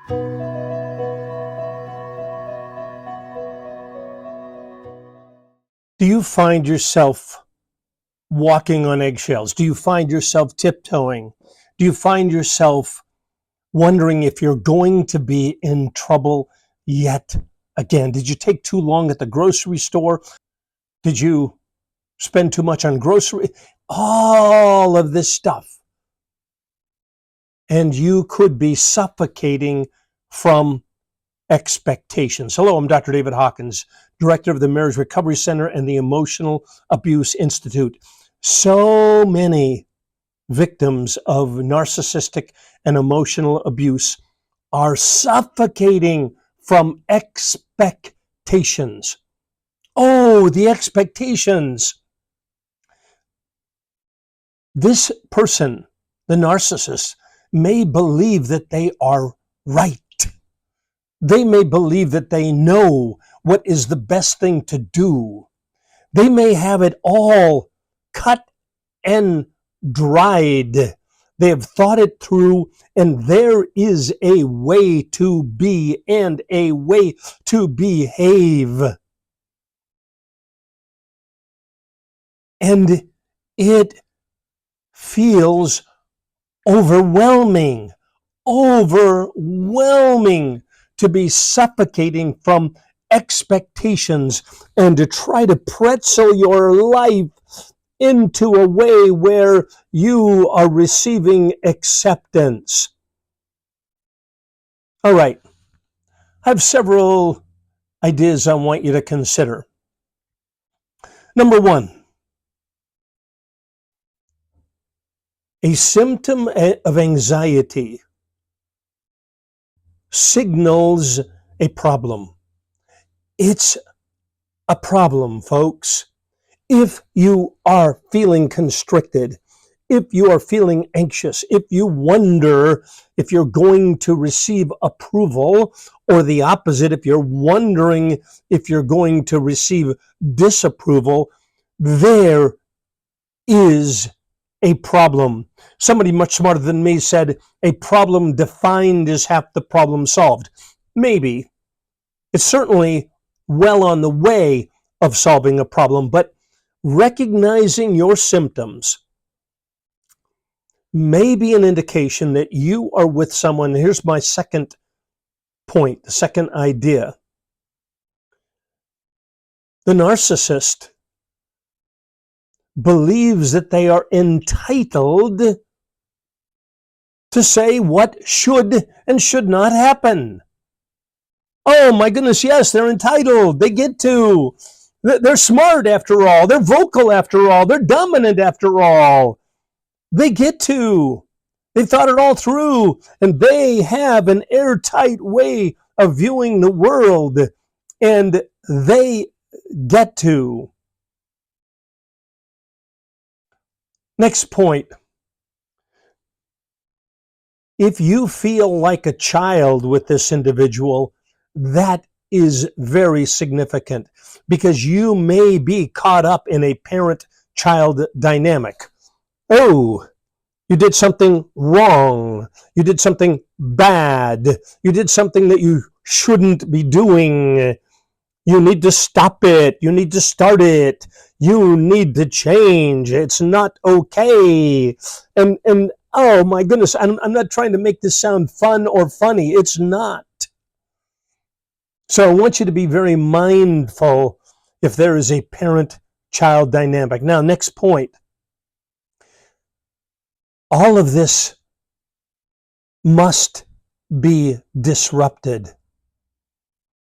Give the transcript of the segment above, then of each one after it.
Do you find yourself walking on eggshells? Do you find yourself tiptoeing? Do you find yourself wondering if you're going to be in trouble yet again? Did you take too long at the grocery store? Did you spend too much on grocery? All of this stuff. And you could be suffocating from expectations. Hello, I'm Dr. David Hawkins, director of the Marriage Recovery Center and the Emotional Abuse Institute. So many victims of narcissistic and emotional abuse are suffocating from expectations. Oh, the expectations. This person, the narcissist, may believe that they are right. They may believe that they know what is the best thing to do. They may have it all cut and dried. They have thought it through, and there is a way to be and a way to behave. And it feels overwhelming to be suffocating from expectations and to try to pretzel your life into a way where you are receiving acceptance. All right, I have several ideas I want you to consider. Number one, a symptom of anxiety signals a problem. It's a problem, folks. If you are feeling constricted, if you are feeling anxious, if you wonder if you're going to receive approval, or the opposite, if you're wondering if you're going to receive disapproval, there is a problem. Somebody much smarter than me said, a problem defined is half the problem solved. Maybe. It's certainly well on the way of solving a problem, but recognizing your symptoms may be an indication that you are with someone. Here's my second point, the second idea. The narcissist believes that they are entitled to say what should and should not happen. Oh my goodness, yes, they're entitled. They get to. They're smart after all. They're vocal after all. They're dominant after all. They get to. They thought it all through, and they have an airtight way of viewing the world, and they get to. Next point. If you feel like a child with this individual, that is very significant because you may be caught up in a parent-child dynamic. Oh, you did something wrong. You did something bad. You did something that you shouldn't be doing. You need to stop it. You need to start it. You need to change. It's not okay. And oh my goodness, I'm not trying to make this sound fun or funny. It's not. So I want you to be very mindful if there is a parent-child dynamic. Now, next point. All of this must be disrupted.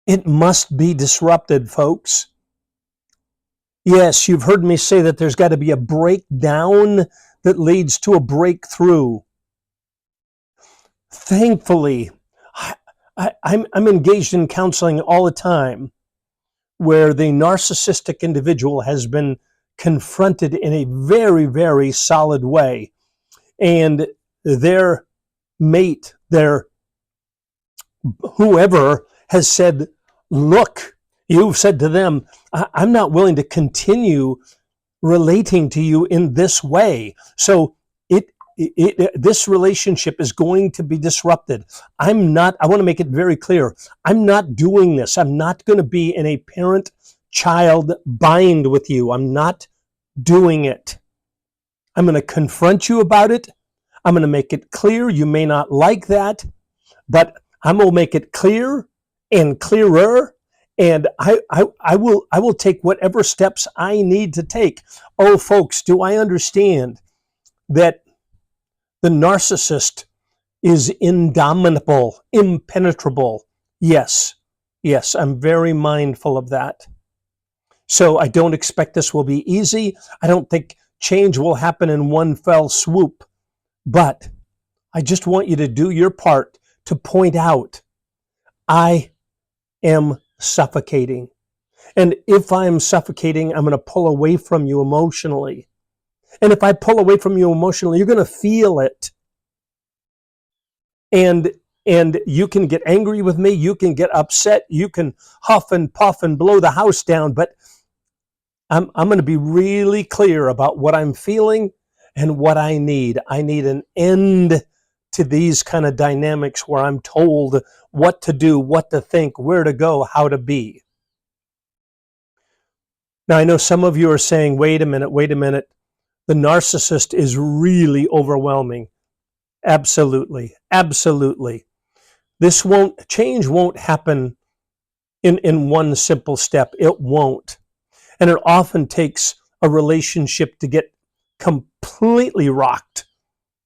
It must be disrupted, folks. Yes, you've heard me say that there's got to be a breakdown that leads to a breakthrough. Thankfully, I'm engaged in counseling all the time where the narcissistic individual has been confronted in a very, very solid way. And their mate, their whoever has said, look, you've said to them, I'm not willing to continue relating to you in this way. So it this relationship is going to be disrupted. I want to make it very clear. I'm not doing this. I'm not going to be in a parent-child bind with you. I'm not doing it. I'm going to confront you about it. I'm going to make it clear. You may not like that, but I'm going to make it clear and clearer. And I will take whatever steps I need to take. Oh, folks, do I understand that the narcissist is indomitable, impenetrable? Yes, I'm very mindful of that. So I don't expect this will be easy. I don't think change will happen in one fell swoop. But I just want you to do your part to point out, I am suffocating. And if I'm suffocating, I'm going to pull away from you emotionally. And if I pull away from you emotionally, you're going to feel it. And you can get angry with me. You can get upset. You can huff and puff and blow the house down. But I'm going to be really clear about what I'm feeling and what I need. I need an end to these kind of dynamics where I'm told what to do, what to think, where to go, how to be. Now, I know some of you are saying, wait a minute. The narcissist is really overwhelming. Absolutely. Change won't happen in one simple step. It won't. And it often takes a relationship to get completely rocked.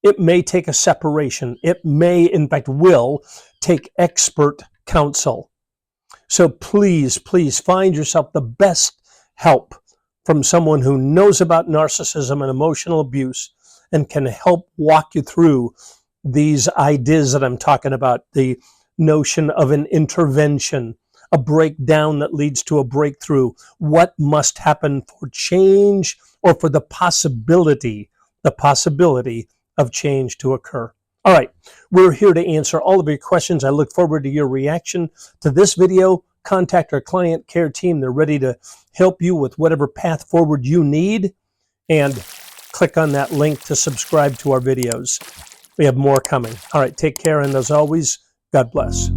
It may take a separation. It may, in fact, will take expert counsel. So please find yourself the best help from someone who knows about narcissism and emotional abuse and can help walk you through these ideas that I'm talking about, the notion of an intervention, a breakdown that leads to a breakthrough, what must happen for change or for the possibility of change to occur. All right, we're here to answer all of your questions. I look forward to your reaction to this video. Contact our client care team. They're ready to help you with whatever path forward you need. And click on that link to subscribe to our videos. We have more coming. All right, take care, and as always, God bless.